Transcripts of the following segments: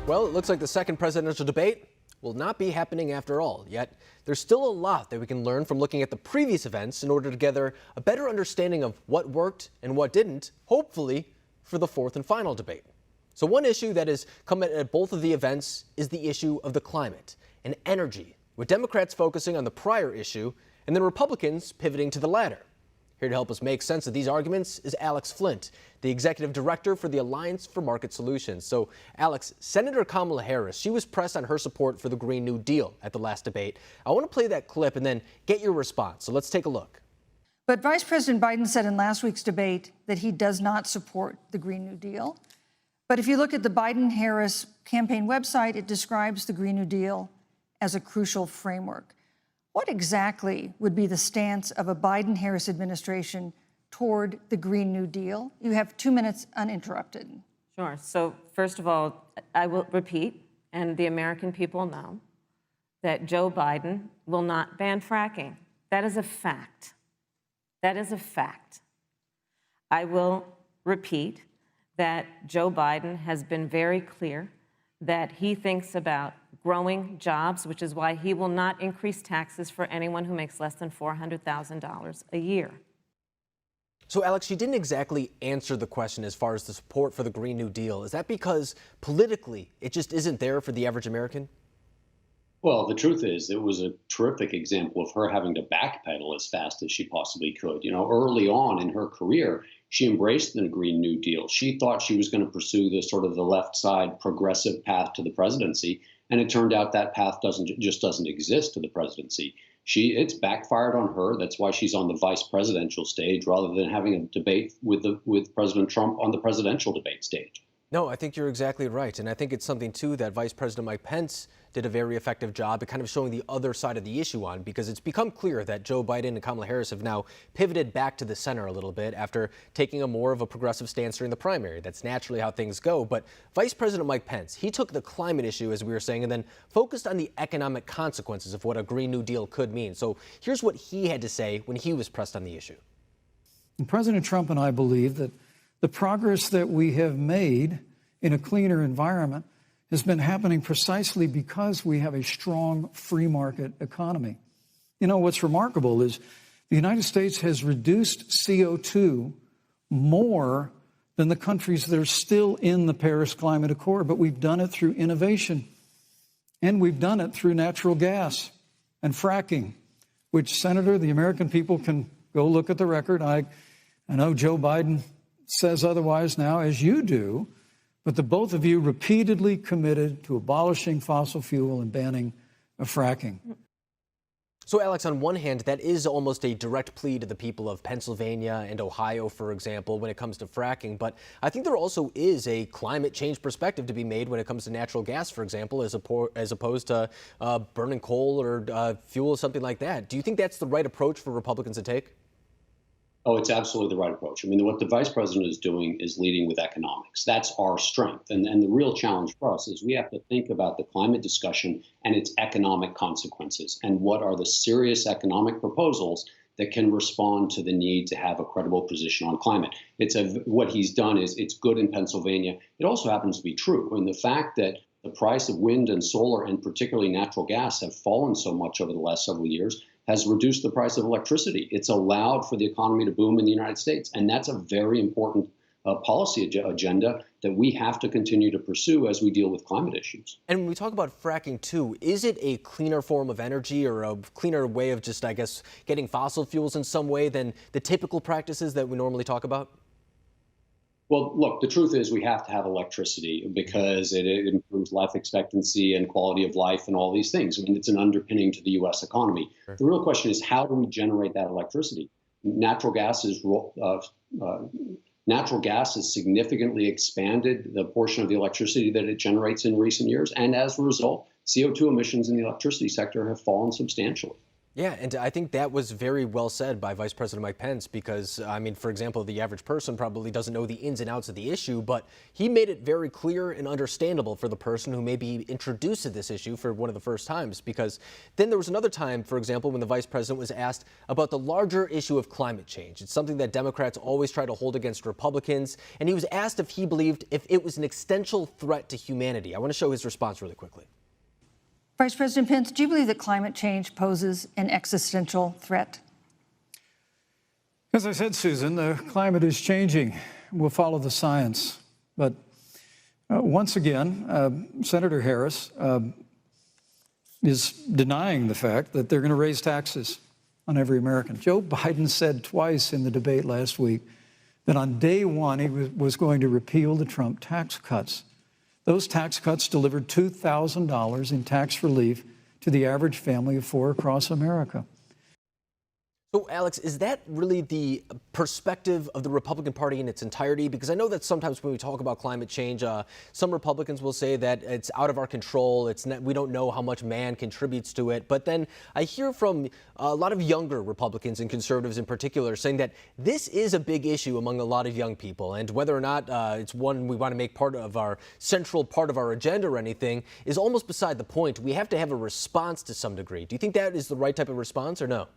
Well, it looks like the second presidential debate will not be happening after all. Yet, there's still a lot that we can learn from looking at the previous events in order to gather a better understanding of what worked and what didn't, hopefully, for the fourth and final debate. So one issue that has come at both of the events is the issue of the climate and energy, with Democrats focusing on the prior issue and then Republicans pivoting to the latter. Here to help us make sense of these arguments is Alex Flint, the executive director for the Alliance for Market Solutions. So, Alex, Senator Kamala Harris, she was pressed on her support for the Green New Deal at the last debate. I want to play that clip and then get your response. So let's take a look. But Vice President Biden said in last week's debate that he does not support the Green New Deal. But if you look at the Biden-Harris campaign website, it describes the Green New Deal as a crucial framework. What exactly would be the stance of a Biden-Harris administration toward the Green New Deal? You have 2 minutes uninterrupted. Sure. So first of all, I will repeat, and the American people know, that Joe Biden will not ban fracking. That is a fact. That is a fact. I will repeat that Joe Biden has been very clear that he thinks about growing jobs, which is why he will not increase taxes for anyone who makes less than $400,000 a year. So, Alex, you didn't exactly answer the question as far as the support for the Green New Deal. Is that because politically it just isn't there for the average American? Well, the truth is, it was a terrific example of her having to backpedal as fast as she possibly could. You know, early on in her career, she embraced the Green New Deal. She thought she was going to pursue the sort of the left side progressive path to the presidency. And it turned out that path doesn't exist to the presidency. It's backfired on her. That's why she's on the vice presidential stage rather than having a debate with President Trump on the presidential debate stage. No, I think you're exactly right. And I think it's something, too, that Vice President Mike Pence did a very effective job at kind of showing the other side of the issue on, because it's become clear that Joe Biden and Kamala Harris have now pivoted back to the center a little bit after taking a more of a progressive stance during the primary. That's naturally how things go. But Vice President Mike Pence, he took the climate issue, as we were saying, and then focused on the economic consequences of what a Green New Deal could mean. So here's what he had to say when he was pressed on the issue. And President Trump and I believe that the progress that we have made in a cleaner environment has been happening precisely because we have a strong free market economy. You know, what's remarkable is the United States has reduced CO2 more than the countries that are still in the Paris Climate Accord, but we've done it through innovation, and we've done it through natural gas and fracking, which, Senator, the American people can go look at the record. I know Joe Biden says otherwise now, as you do, but the both of you repeatedly committed to abolishing fossil fuel and banning fracking. So, Alex, on one hand, that is almost a direct plea to the people of Pennsylvania and Ohio, for example, when it comes to fracking. But I think there also is a climate change perspective to be made when it comes to natural gas, for example, as opposed to burning coal or fuel or something like that. Do you think that's the right approach for Republicans to take? Oh, it's absolutely the right approach. I mean, what the vice president is doing is leading with economics. That's our strength. And the real challenge for us is we have to think about the climate discussion and its economic consequences and what are the serious economic proposals that can respond to the need to have a credible position on climate. What he's done is it's good in Pennsylvania. It also happens to be true. And the fact that the price of wind and solar, and particularly natural gas, have fallen so much over the last several years has reduced the price of electricity. It's allowed for the economy to boom in the United States. And that's a very important policy agenda that we have to continue to pursue as we deal with climate issues. And when we talk about fracking, too, is it a cleaner form of energy or a cleaner way of just, I guess, getting fossil fuels in some way than the typical practices that we normally talk about? Well, look, the truth is we have to have electricity because it improves life expectancy and quality of life and all these things. I mean, it's an underpinning to the U.S. economy. Sure. The real question is, how do we generate that electricity? Natural gas has significantly expanded the portion of the electricity that it generates in recent years. And as a result, CO2 emissions in the electricity sector have fallen substantially. Yeah, and I think that was very well said by Vice President Mike Pence because, I mean, for example, the average person probably doesn't know the ins and outs of the issue, but he made it very clear and understandable for the person who may be introduced to this issue for one of the first times. Because then there was another time, for example, when the vice president was asked about the larger issue of climate change. It's something that Democrats always try to hold against Republicans. And he was asked if he believed if it was an existential threat to humanity. I want to show his response really quickly. Vice President Pence, do you believe that climate change poses an existential threat? As I said, Susan, the climate is changing. We'll follow the science. But once again, Senator Harris is denying the fact that they're going to raise taxes on every American. Joe Biden said twice in the debate last week that on day one he was going to repeal the Trump tax cuts. Those tax cuts delivered $2,000 in tax relief to the average family of four across America. So, Alex, is that really the perspective of the Republican Party in its entirety? Because I know that sometimes when we talk about climate change, some Republicans will say that it's out of our control. We don't know how much man contributes to it. But then I hear from a lot of younger Republicans and conservatives in particular saying that this is a big issue among a lot of young people. And whether or not it's one we want to make part of our central part of our agenda or anything is almost beside the point. We have to have a response to some degree. Do you think that is the right type of response or no?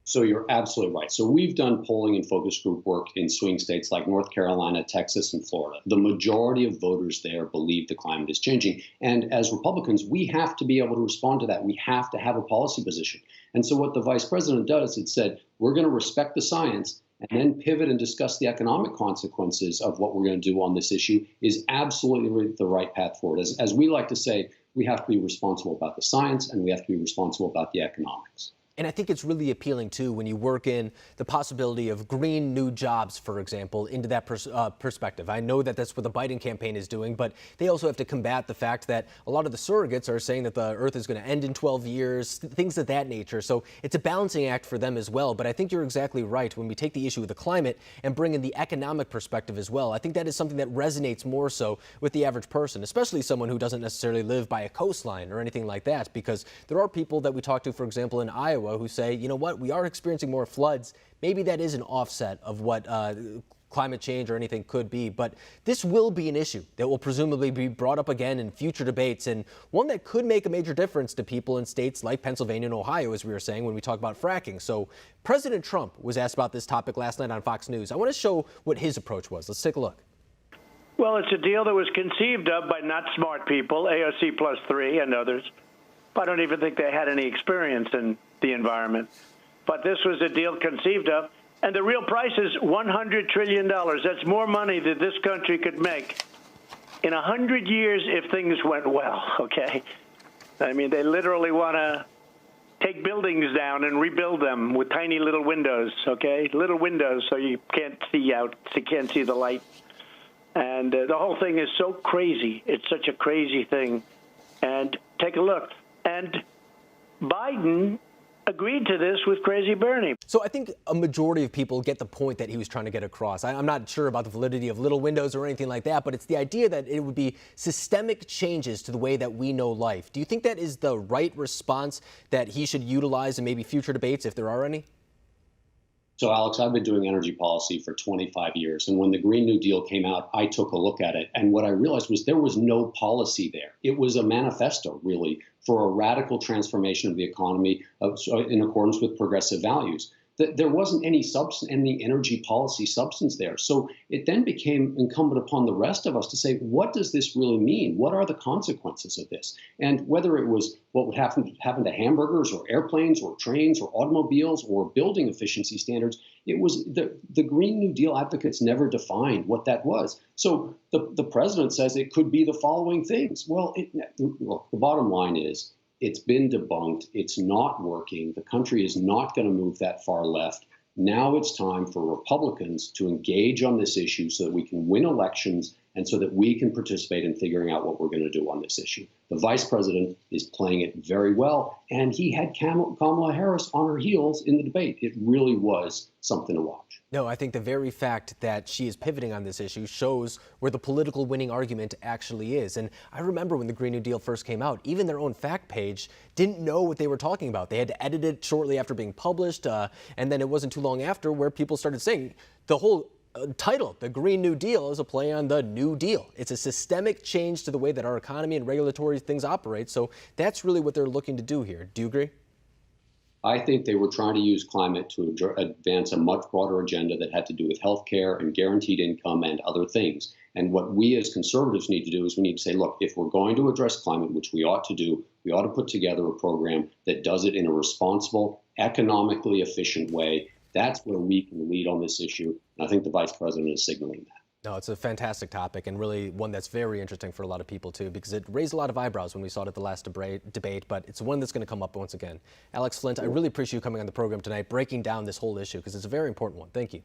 So you're absolutely right. So we've done polling and focus group work in swing states like North Carolina, Texas, and Florida. The majority of voters there believe the climate is changing. And as Republicans, we have to be able to respond to that. We have to have a policy position. And so what the vice president does, it said, we're going to respect the science and then pivot and discuss the economic consequences of what we're going to do on this issue is absolutely the right path forward. As we like to say, we have to be responsible about the science and we have to be responsible about the economics. And I think it's really appealing, too, when you work in the possibility of green new jobs, for example, into that perspective. I know that that's what the Biden campaign is doing, but they also have to combat the fact that a lot of the surrogates are saying that the Earth is going to end in 12 years, things of that nature. So it's a balancing act for them as well. But I think you're exactly right. When we take the issue of the climate and bring in the economic perspective as well, I think that is something that resonates more so with the average person, especially someone who doesn't necessarily live by a coastline or anything like that, because there are people that we talk to, for example, in Iowa, who say, you know what, we are experiencing more floods. Maybe that is an offset of what climate change or anything could be. But this will be an issue that will presumably be brought up again in future debates, and one that could make a major difference to people in states like Pennsylvania and Ohio, as we were saying when we talk about fracking. So President Trump was asked about this topic last night on Fox News. I want to show what his approach was. Let's take a look. Well, it's a deal that was conceived of by not smart people, AOC plus 3 and others. I don't even think they had any experience in the environment. But this was a deal conceived of, and the real price is $100 trillion. That's more money that this country could make in 100 years if things went well, okay? I mean, they literally want to take buildings down and rebuild them with tiny little windows, okay? Little windows so you can't see out, so you can't see the light. And the whole thing is so crazy. It's such a crazy thing. And take a look. And Biden agreed to this with Crazy Bernie. So I think a majority of people get the point that he was trying to get across. I'm not sure about the validity of little windows or anything like that, but it's the idea that it would be systemic changes to the way that we know life. Do you think that is the right response that he should utilize in maybe future debates, if there are any? So, Alex, I've been doing energy policy for 25 years. And when the Green New Deal came out, I took a look at it. And what I realized was there was no policy there. It was a manifesto, really, for a radical transformation of the economy in accordance with progressive values. There wasn't any energy policy substance there. So it then became incumbent upon the rest of us to say, what does this really mean? What are the consequences of this? And whether it was what would happen to hamburgers or airplanes or trains or automobiles or building efficiency standards, it was the Green New Deal advocates never defined what that was. So the president says it could be the following things. Well, the bottom line is, it's been debunked. It's not working. The country is not going to move that far left. Now it's time for Republicans to engage on this issue so that we can win elections and so that we can participate in figuring out what we're going to do on this issue. The vice president is playing it very well, and he had Kamala Harris on her heels in the debate. It really was something to watch. No, I think the very fact that she is pivoting on this issue shows where the political winning argument actually is. And I remember when the Green New Deal first came out, even their own fact page didn't know what they were talking about. They had to edit it shortly after being published, and then it wasn't too long after where people started saying the whole title, the Green New Deal, is a play on the New Deal. It's a systemic change to the way that our economy and regulatory things operate. So that's really what they're looking to do here. Do you agree? I think they were trying to use climate to advance a much broader agenda that had to do with health care and guaranteed income and other things. And what we as conservatives need to do is we need to say, look, if we're going to address climate, which we ought to do, we ought to put together a program that does it in a responsible, economically efficient way. That's where we can lead on this issue. And I think the vice president is signaling that. No, it's a fantastic topic and really one that's very interesting for a lot of people, too, because it raised a lot of eyebrows when we saw it at the last debate, but it's one that's going to come up once again. Alex Flint, I really appreciate you coming on the program tonight, breaking down this whole issue, because it's a very important one. Thank you.